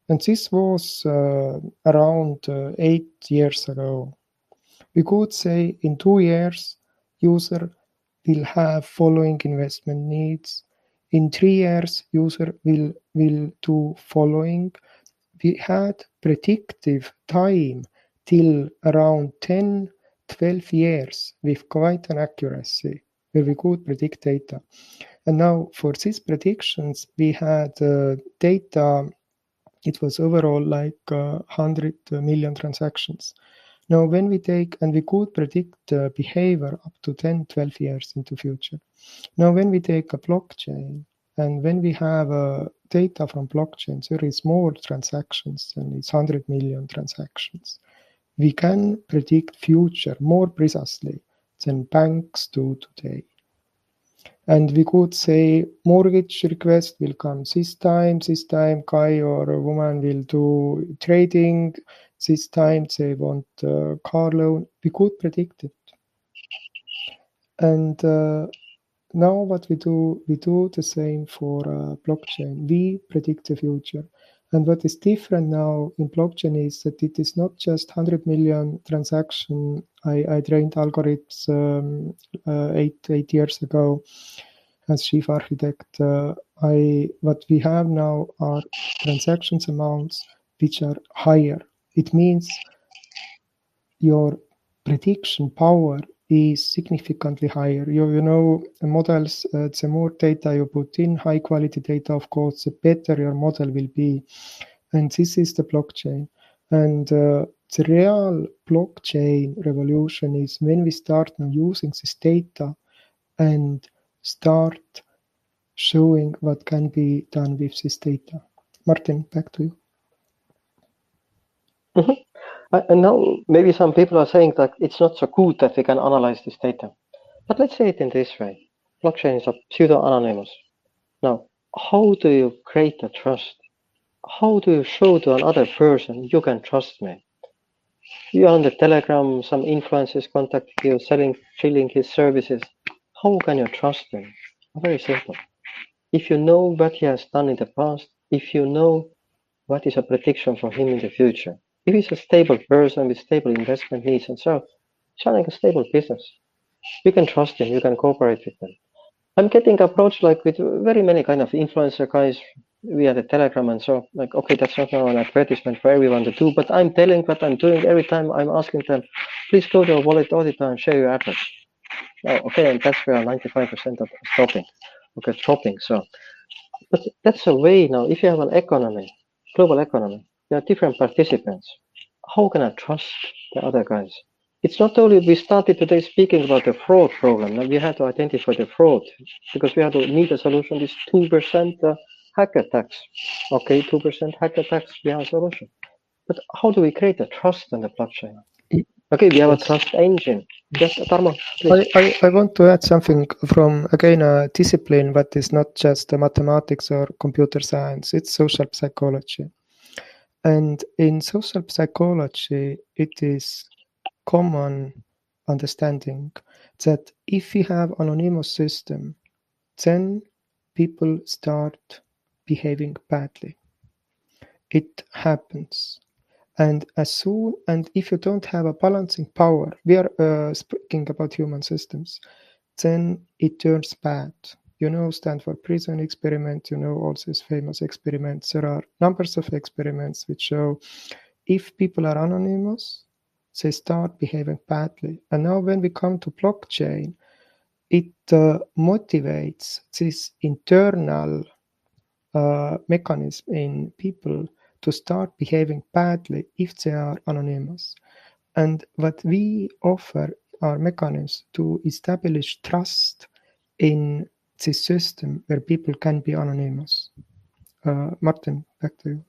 And this was around 8 years ago. We could say in 2 years, user will have following investment needs. In 3 years, user will do following. We had predictive time till around 10, 12 years with quite an accuracy where we could predict data. And now for these predictions, we had data. It was overall like 100 million transactions. Now, when we take, and we could predict behavior up to 10, 12 years into future. Now, when we take a blockchain, and when we have data from blockchains, very small transactions, and it's 100 million transactions, we can predict future more precisely than banks do today. And we could say mortgage request will come this time guy or a woman will do trading, this time they want a car loan. We could predict it. And now what we do the same for blockchain. We predict the future. And what is different now in blockchain is that it is not just 100 million transaction. I trained algorithms 8 years ago as chief architect. What we have now are transactions amounts which are higher. It means your prediction power is significantly higher. You know, models, the more data you put in, high quality data, of course, the better your model will be. And this is the blockchain. And the real blockchain revolution is when we start now using this data and start showing what can be done with this data. Martin, back to you. Mm-hmm. And now maybe some people are saying that it's not so good that we can analyze this data. But let's say it in this way. Blockchain is a pseudo-anonymous. Now, how do you create a trust? How do you show to another person, you can trust me? You are on the Telegram, some influencers contacted you, selling his services. How can you trust him? Very simple. If you know what he has done in the past, if you know what is a prediction for him in the future, if he's a stable person with stable investment needs and so, running a stable business, you can trust him, you can cooperate with them. I'm getting approached like with very many kind of influencer guys via the Telegram and so, like, okay, that's not now an advertisement for everyone to do, but I'm telling what I'm doing every time I'm asking them, please go to a wallet auditor and share your address. Oh, okay, and that's where 95% of dropping. So, but that's a way now. If you have an economy, global economy, there are different participants. How can I trust the other guys? It's not only we started today speaking about the fraud problem. Now we had to identify the fraud because we had to need a solution. This 2% hack attacks. Okay, 2% hack attacks. We have a solution. But how do we create a trust on the blockchain? Okay, we have a trust engine. Yes, Tarmo, please. I want to add something from, again, a discipline, but it's not just mathematics or computer science, it's social psychology. And in social psychology, it is common understanding that if we have anonymous system, then people start behaving badly. It happens. And if you don't have a balancing power, we are speaking about human systems, then it turns bad. You know, Stanford prison experiment, you know, all these famous experiments. There are numbers of experiments which show if people are anonymous, they start behaving badly. And now when we come to blockchain, it motivates this internal mechanism in people to start behaving badly if they are anonymous. And what we offer are mechanisms to establish trust in this system where people can be anonymous. Martin, back to you.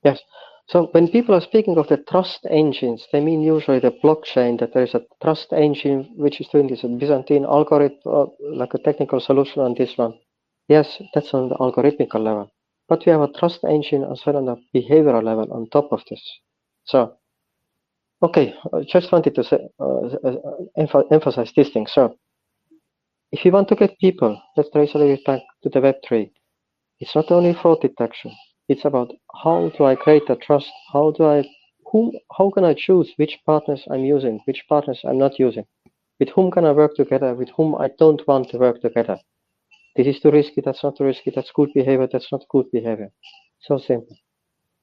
Yes. So when people are speaking of the trust engines, they mean usually the blockchain, that there is a trust engine which is doing this Byzantine algorithm, like a technical solution on this one. Yes, that's on the algorithmical level. But we have a trust engine as well on the behavioral level on top of this. So, okay, I just wanted to say, emphasize this thing. So, if you want to get people, let's trace a little bit back to the Web3. It's not only fraud detection. It's about how do I create a trust? How can I choose which partners I'm using, which partners I'm not using? With whom can I work together? With whom I don't want to work together? This is too risky. That's not too risky. That's good behavior. That's not good behavior. So simple.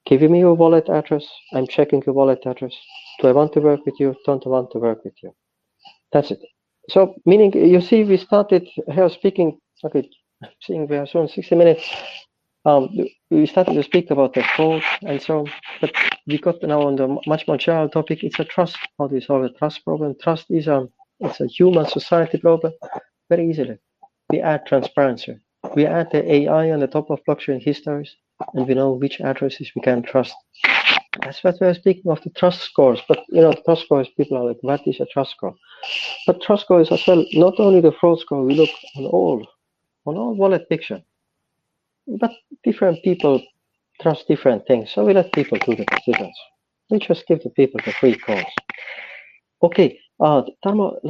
Give me your wallet address. I'm checking your wallet address. Do I want to work with you? Don't want to work with you? That's it. So meaning, you see, we started here speaking. Okay, seeing we are soon 60 minutes. We started to speak about the fraud and so on, but we got now on the much more general topic. It's a trust. How do we solve a trust problem? Trust is it's a human society problem. Very easily, we add transparency. We add the AI on the top of blockchain histories, and we know which addresses we can trust. That's what we're speaking of, the trust scores. But the trust scores, people are like, what is a trust score? But trust score is as well not only the fraud score. We look on all wallet picture. But different people trust different things, so we let people do the decisions. We just give the people the free calls. Okay, Tarmo,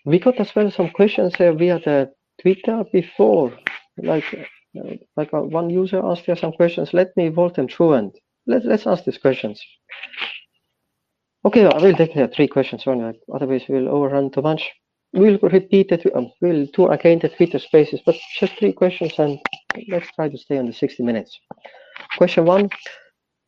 we got as well some questions here via the Twitter before. One user asked here some questions. Let me walk them through and let's ask these questions. Okay, I will take 3 questions only, otherwise we'll overrun too much. We'll repeat it. We'll do again the Twitter spaces, but just 3 questions, and let's try to stay on the 60 minutes. Question 1: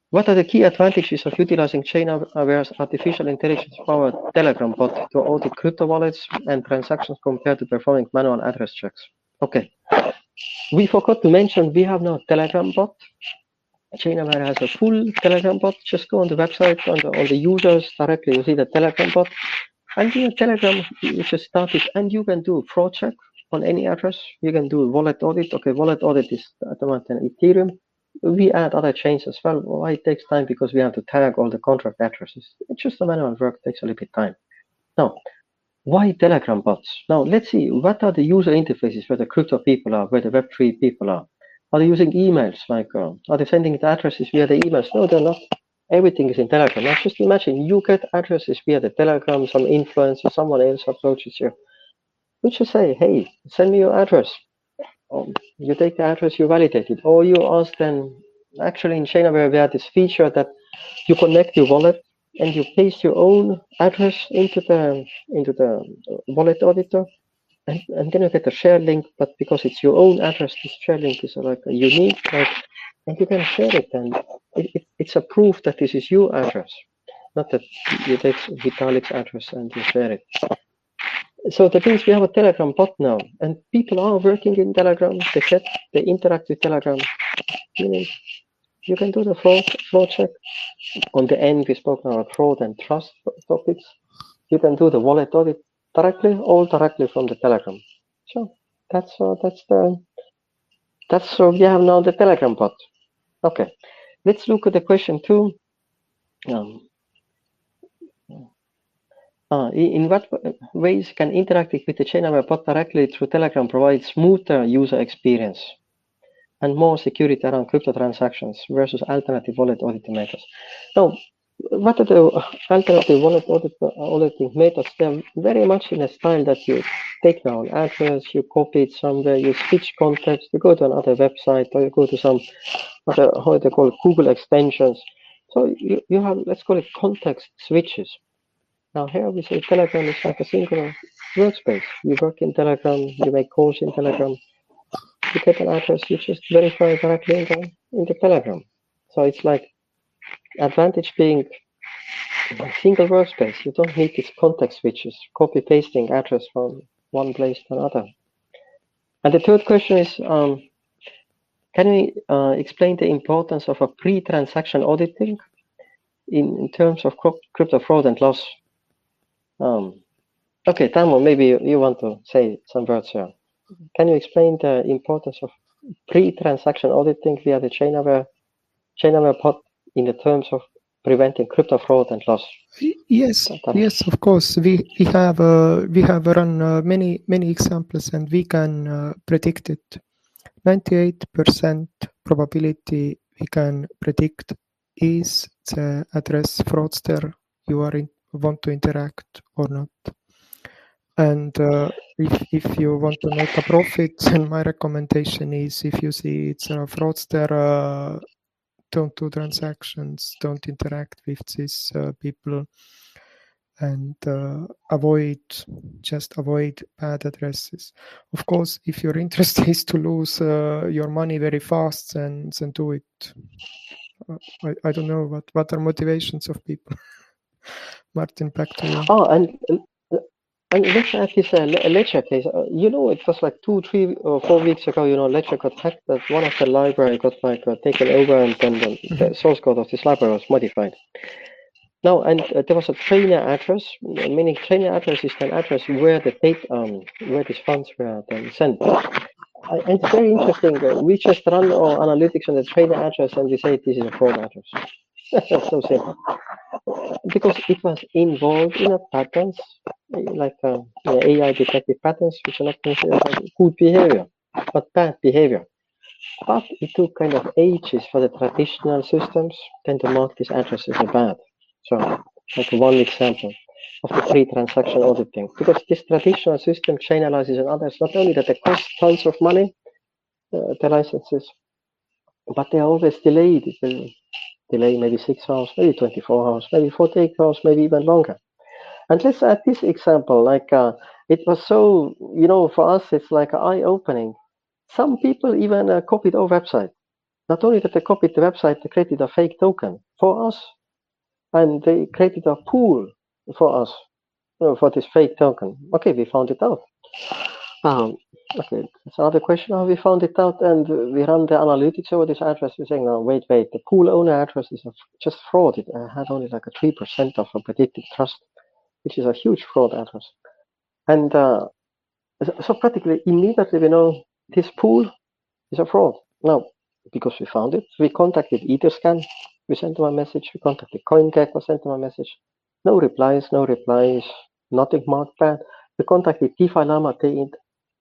what are the key advantages of utilizing ChainAware's artificial intelligence-powered Telegram bot to audit crypto wallets and transactions compared to performing manual address checks? Okay, we forgot to mention we have no Telegram bot. ChainAware has a full Telegram bot. Just go on the website, on the users directly, you see the Telegram bot. And in Telegram, you just start it, and you can do fraud check on any address. You can do wallet audit. Okay, wallet audit is at the moment an Ethereum. We add other chains as well. Why it takes time? Because we have to tag all the contract addresses. It's just a manual work, takes a little bit time. Now, why Telegram bots? Now, let's see, what are the user interfaces where the crypto people are, where the Web3 people are? Are they using emails? Are they sending the addresses via the emails? No, they're not. Everything is in Telegram. Now just imagine you get addresses via the Telegram, some influencer, someone else approaches you. You just say, hey, send me your address. You take the address, you validate it. Or you ask them, actually in ChainAware we have this feature that you connect your wallet and you paste your own address into the wallet auditor. And then you get a share link, but because it's your own address, this share link is like a unique, and you can share it, and it's a proof that this is your address, not that you take Vitalik's address and you share it. So that means we have a Telegram bot now, and people are working in Telegram. They interact with Telegram. Meaning you can do the fraud check. On the end, we spoke about fraud and trust topics. You can do the wallet audit all directly from the Telegram. So that's we have now the Telegram bot. Okay, let's look at the question 2. In what ways can interacting with the ChainAware bot directly through Telegram provide smoother user experience and more security around crypto transactions versus alternative wallet auditing methods? Now, what are the alternative wallet auditing methods? They're very much in a style that you take now an address, you copy it somewhere, you switch context, you go to another website, or you go to some other, how they call it, Google extensions. So you have, let's call it context switches. Now here we say Telegram is like a single workspace. You work in Telegram, you make calls in Telegram, you get an address, you just verify directly in the Telegram. So it's like advantage being a single workspace. You don't need these context switches, copy pasting address from one place to another. And the third question is, can we explain the importance of a pre-transaction auditing? in terms of crypto fraud and loss. Okay, Tarmo, maybe you want to say some words here. Can you explain the importance of pre-transaction auditing via the ChainAware pod in the terms of preventing crypto fraud and loss? Yes, yes, of course. We have run many examples, and we can predict it. 98% probability we can predict is the address fraudster you want to interact or not. And if you want to make a profit, then my recommendation is, if you see it's a fraudster, don't do transactions, don't interact with these people, and just avoid bad addresses. Of course, if your interest is to lose your money very fast, then do it. I don't know what are motivations of people. Martin, back to you. Oh, and let's add this Ledger case. You know, it was like 2, 3, or 4 weeks ago. You know, Ledger got hacked. That one of the library got like taken over, and then the source code of this library was modified. Now, and there was a trainer address, meaning trainer address is an address where the data, where these funds were then sent. And it's very interesting. We just run our analytics on the trainer address, and we say this is a fraud address. That's so simple. Because it was involved in a patterns, like AI detected patterns, which are not necessarily good behavior, but bad behavior. But it took kind of ages for the traditional systems then to mark these addresses as bad. So, like one example of the pre-transaction auditing. Because this traditional system, chain analysis and others, not only that they cost tons of money, the licenses, but they are always delayed. It will delay maybe 6 hours, maybe 24 hours, maybe 48 hours, maybe even longer. And let's add this example, like it was so, you know, for us, it's like eye-opening. Some people even copied our website. Not only that they copied the website, they created a fake token for us. And they created a pool for us, you know, for this fake token. Okay, we found it out. Okay, that's another question how we found it out, and we run the analytics over this address. We're saying, no, wait, the pool owner address is just fraud. It had only like a 3% of a predictive trust, which is a huge fraud address. And so practically immediately we know this pool is a fraud. Now, because we found it, we contacted Etherscan. We sent them a message. We contacted CoinGecko, we sent them a message. No replies, nothing marked bad. We contacted DeFi Llama. They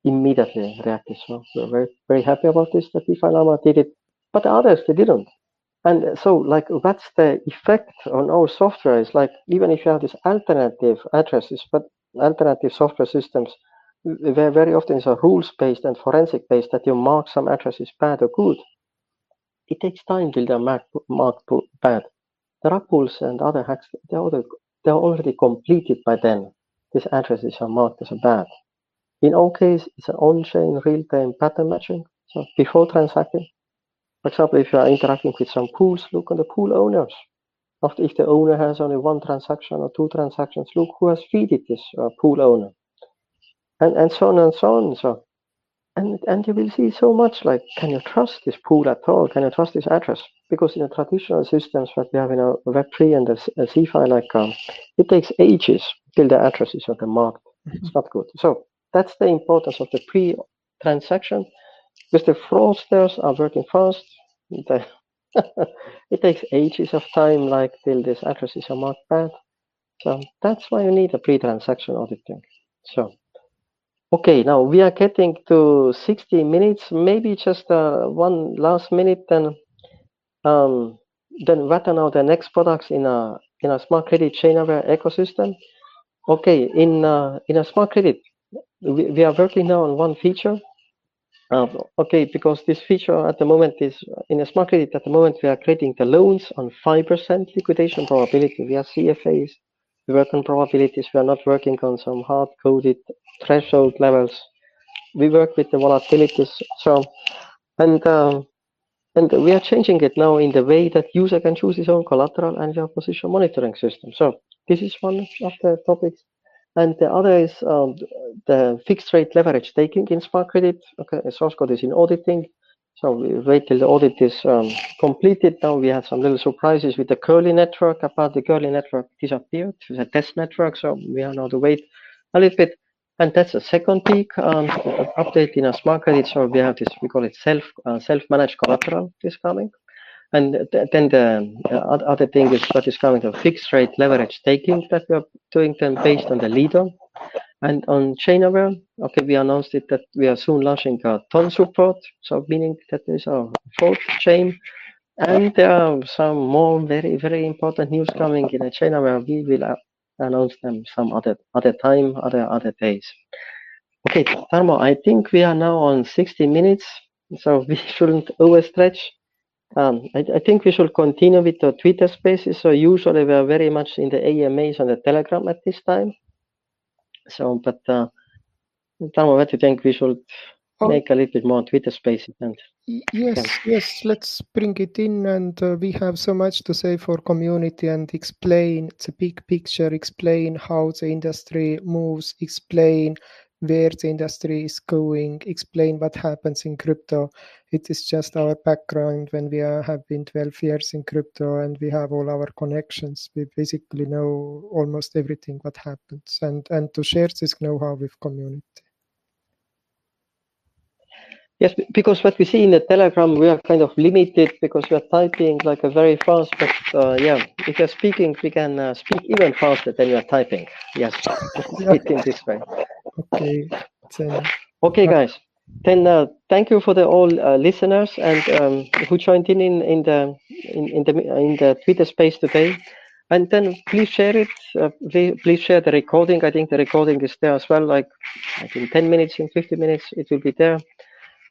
immediately reacted. So we're very, very happy about this, that DeFi Llama did it. But the others, they didn't. And so, like, that's the effect on our software. Is like, even if you have these alternative addresses, but alternative software systems, where very often it's a rules-based and forensic-based, that you mark some addresses bad or good. It takes time till they're marked bad. The rug pulls and other hacks, they're already completed by then. These addresses are marked as a bad. In our case, it's an on-chain real-time pattern matching. So before transacting, for example, if you are interacting with some pools, look on the pool owners. After, if the owner has only 1 transaction or 2 transactions, look who has feeded this pool owner, and so on and so on. So. And you will see so much, like, can you trust this pool at all? Can you trust this address? Because in the traditional systems that we have in our Web3 and the CeFi, like, it takes ages till the addresses are marked. It's not good. So that's the importance of the pre-transaction, because the fraudsters are working fast. It takes ages of time, like, till these addresses are marked bad. So that's why you need a pre-transaction auditing. So. Okay, now we are getting to 60 minutes. Maybe just one last minute, then what are now the next products in a SmartCredit ChainAware ecosystem? Okay, in a SmartCredit, we are working now on one feature. Okay, because this feature at the moment is in a SmartCredit. At the moment, we are creating the loans on 5% liquidation probability. We are CFAs. We work on probabilities. We are not working on some hard-coded threshold levels. We work with the volatilities. So, and we are changing it now in the way that user can choose his own collateral and your position monitoring system. So this is one of the topics. And the other is the fixed rate leverage taking in SmartCredit. Okay, source code is in auditing. So we wait till the audit is completed. Now we had some little surprises with the curly network. Apart the curly network disappeared. It's a test network, so we are now to wait a little bit. And that's the second peak update in a smart credit. So we have this, we call it self-managed collateral is coming. And then the other thing is what is coming, the fixed rate leverage staking that we are doing then based on the leader. And on ChainAware, okay, we announced it that we are soon launching a ton support, so meaning that there is a fourth chain. And there are some more very, very important news coming in a ChainAware. We will announce them some other time, other days. Okay, Tarmo, I think we are now on 60 minutes, so we shouldn't overstretch. I think we should continue with the Twitter spaces. So usually we are very much in the AMAs and the Telegram at this time. So, but Tarmo, what do you think we should make a little bit more Twitter spaces? And yes, let's bring it in, and we have so much to say for community and explain the big picture, explain how the industry moves, explain where the industry is going, explain what happens in crypto. It is just our background when we have been 12 years in crypto and we have all our connections. We basically know almost everything what happens, and to share this know-how with community. Yes, because what we see in the Telegram, we are kind of limited because we are typing like a very fast, but yeah, if you're speaking, we can speak even faster than you are typing. Yes, it in this way. Okay. Okay, guys. Then thank you for the all listeners and who joined in the Twitter space today. And then please share it. Please share the recording. I think the recording is there as well. Like I think 10 minutes, in 50 minutes, it will be there.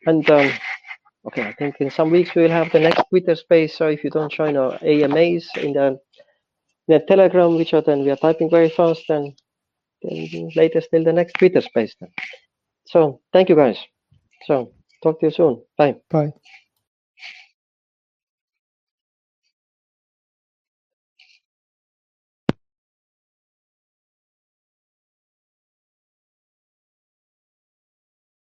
And okay, I think in some weeks we will have the next Twitter space. So if you don't join our AMAs in the Telegram, which are then we are typing very fast, then later still the next Twitter space then. So thank you guys. So talk to you soon. Bye. Bye.